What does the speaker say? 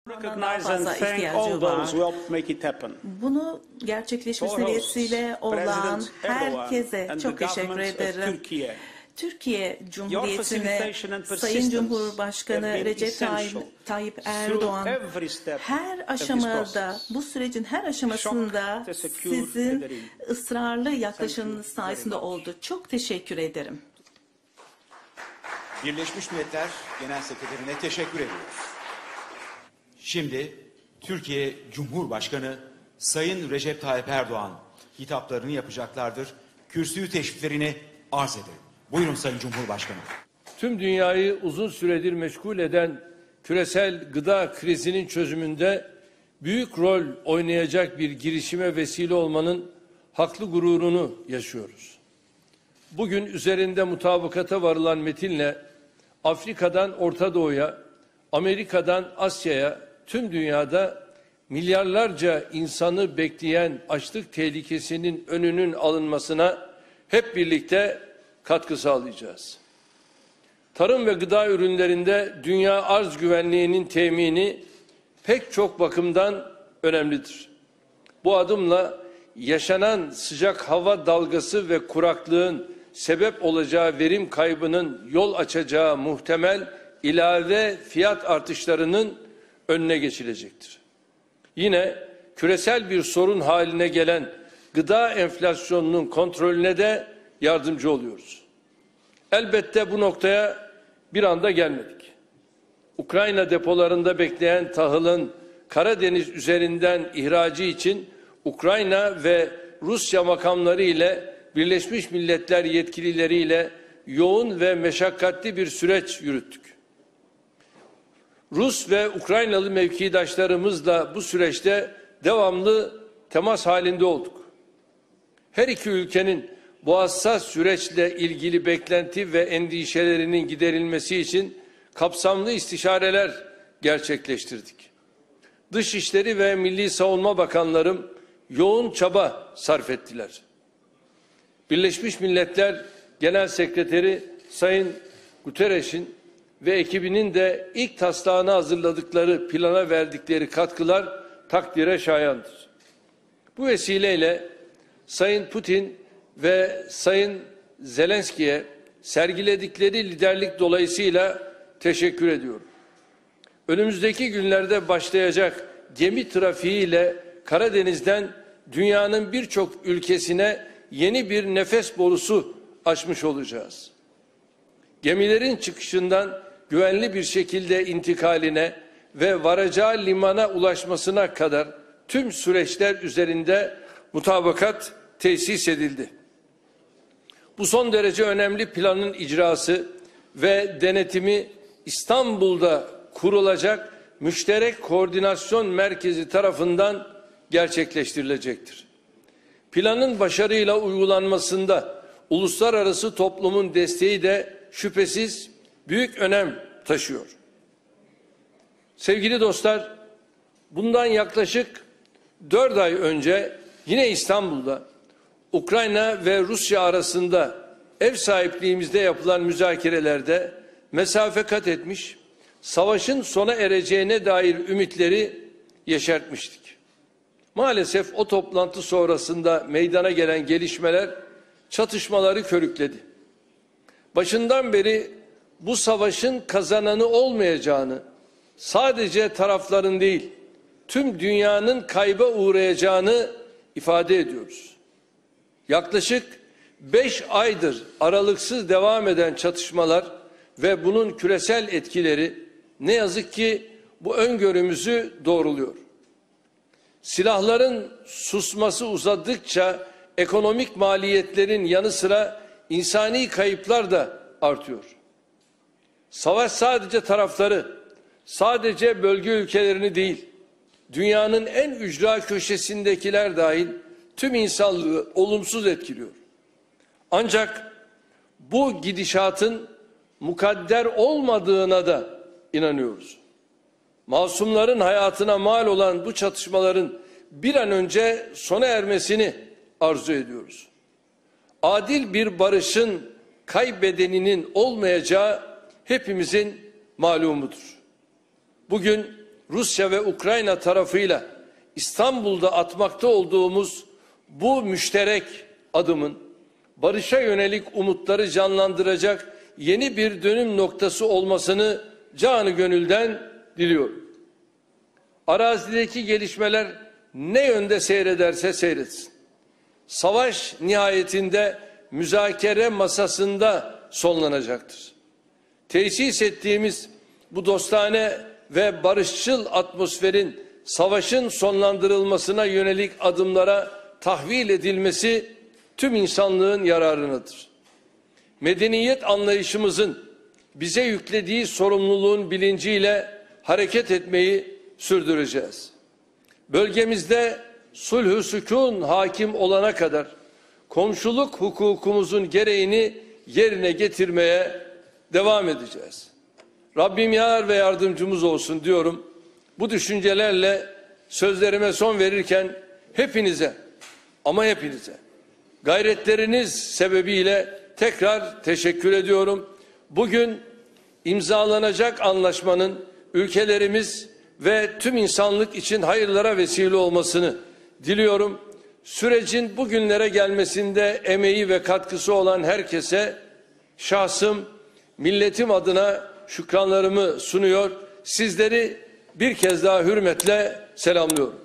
Recognize and thank all those who helped make it happen. Bunu gerçekleşmesine vesile olan herkese çok teşekkür ederim. Türkiye Cumhuriyeti'ne Sayın Cumhurbaşkanı Recep Tayyip Erdoğan her aşamada, bu sürecin her aşamasında sizin ısrarlı yaklaşımınız sayesinde oldu. Çok teşekkür ederim. Birleşmiş Milletler Genel Sekreterine teşekkür ediyoruz. Şimdi Türkiye Cumhurbaşkanı Sayın Recep Tayyip Erdoğan hitaplarını yapacaklardır. Kürsüyü teşriflerini arz ederim. Buyurun Sayın Cumhurbaşkanı. Tüm dünyayı uzun süredir meşgul eden küresel gıda krizinin çözümünde büyük rol oynayacak bir girişime vesile olmanın haklı gururunu yaşıyoruz. Bugün üzerinde mutabakata varılan metinle Afrika'dan Orta Doğu'ya, Amerika'dan Asya'ya, tüm dünyada milyarlarca insanı bekleyen açlık tehlikesinin önünün alınmasına hep birlikte katkı sağlayacağız. Tarım ve gıda ürünlerinde dünya arz güvenliğinin temini pek çok bakımdan önemlidir. Bu adımla yaşanan sıcak hava dalgası ve kuraklığın sebep olacağı verim kaybının yol açacağı muhtemel ilave fiyat artışlarının önüne geçilecektir. Yine küresel bir sorun haline gelen gıda enflasyonunun kontrolüne de yardımcı oluyoruz. Elbette bu noktaya bir anda gelmedik. Ukrayna depolarında bekleyen tahılın Karadeniz üzerinden ihracı için Ukrayna ve Rusya makamları ile Birleşmiş Milletler yetkilileriyle yoğun ve meşakkatli bir süreç yürüttük. Rus ve Ukraynalı mevkidaşlarımızla bu süreçte devamlı temas halinde olduk. Her iki ülkenin bu hassas süreçle ilgili beklenti ve endişelerinin giderilmesi için kapsamlı istişareler gerçekleştirdik. Dışişleri ve Milli Savunma Bakanlarım yoğun çaba sarf ettiler. Birleşmiş Milletler Genel Sekreteri Sayın Guterres'in ve ekibinin de ilk taslağını hazırladıkları plana verdikleri katkılar takdire şayandır. Bu vesileyle Sayın Putin ve Sayın Zelenski'ye sergiledikleri liderlik dolayısıyla teşekkür ediyorum. Önümüzdeki günlerde başlayacak gemi trafiğiyle Karadeniz'den dünyanın birçok ülkesine yeni bir nefes borusu açmış olacağız. Gemilerin çıkışından güvenli bir şekilde intikaline ve varacağı limana ulaşmasına kadar tüm süreçler üzerinde mutabakat tesis edildi. Bu son derece önemli planın icrası ve denetimi İstanbul'da kurulacak Müşterek Koordinasyon Merkezi tarafından gerçekleştirilecektir. Planın başarıyla uygulanmasında uluslararası toplumun desteği de şüphesiz büyük önem taşıyor. Sevgili dostlar, bundan yaklaşık 4 ay önce yine İstanbul'da Ukrayna ve Rusya arasında ev sahipliğimizde yapılan müzakerelerde mesafe kat etmiş, savaşın sona ereceğine dair ümitleri yeşertmiştik. Maalesef o toplantı sonrasında meydana gelen gelişmeler çatışmaları körükledi. Başından beri bu savaşın kazananı olmayacağını, sadece tarafların değil, tüm dünyanın kayba uğrayacağını ifade ediyoruz. Yaklaşık 5 aydır aralıksız devam eden çatışmalar ve bunun küresel etkileri ne yazık ki bu öngörümüzü doğruluyor. Silahların susması uzadıkça ekonomik maliyetlerin yanı sıra insani kayıplar da artıyor. Savaş sadece tarafları, sadece bölge ülkelerini değil, dünyanın en ücra köşesindekiler dahil tüm insanlığı olumsuz etkiliyor. Ancak bu gidişatın mukadder olmadığına da inanıyoruz. Masumların hayatına mal olan bu çatışmaların bir an önce sona ermesini arzu ediyoruz. Adil bir barışın kaybedeninin olmayacağı hepimizin malumudur. Bugün Rusya ve Ukrayna tarafıyla İstanbul'da atmakta olduğumuz bu müşterek adımın barışa yönelik umutları canlandıracak yeni bir dönüm noktası olmasını canı gönülden diliyorum. Arazideki gelişmeler ne yönde seyrederse seyretsin. Savaş nihayetinde müzakere masasında sonlanacaktır. Tesis ettiğimiz bu dostane ve barışçıl atmosferin savaşın sonlandırılmasına yönelik adımlara tahvil edilmesi tüm insanlığın yararınadır. Medeniyet anlayışımızın bize yüklediği sorumluluğun bilinciyle hareket etmeyi sürdüreceğiz. Bölgemizde sulh-ü sükun hakim olana kadar komşuluk hukukumuzun gereğini yerine getirmeye devam edeceğiz. Rabbim yar ve yardımcımız olsun diyorum. Bu düşüncelerle sözlerime son verirken hepinize ama hepinize gayretleriniz sebebiyle tekrar teşekkür ediyorum. Bugün imzalanacak anlaşmanın ülkelerimiz ve tüm insanlık için hayırlara vesile olmasını diliyorum. Sürecin bugünlere gelmesinde emeği ve katkısı olan herkese şahsım, milletim adına şükranlarımı sunuyor. Sizleri bir kez daha hürmetle selamlıyorum.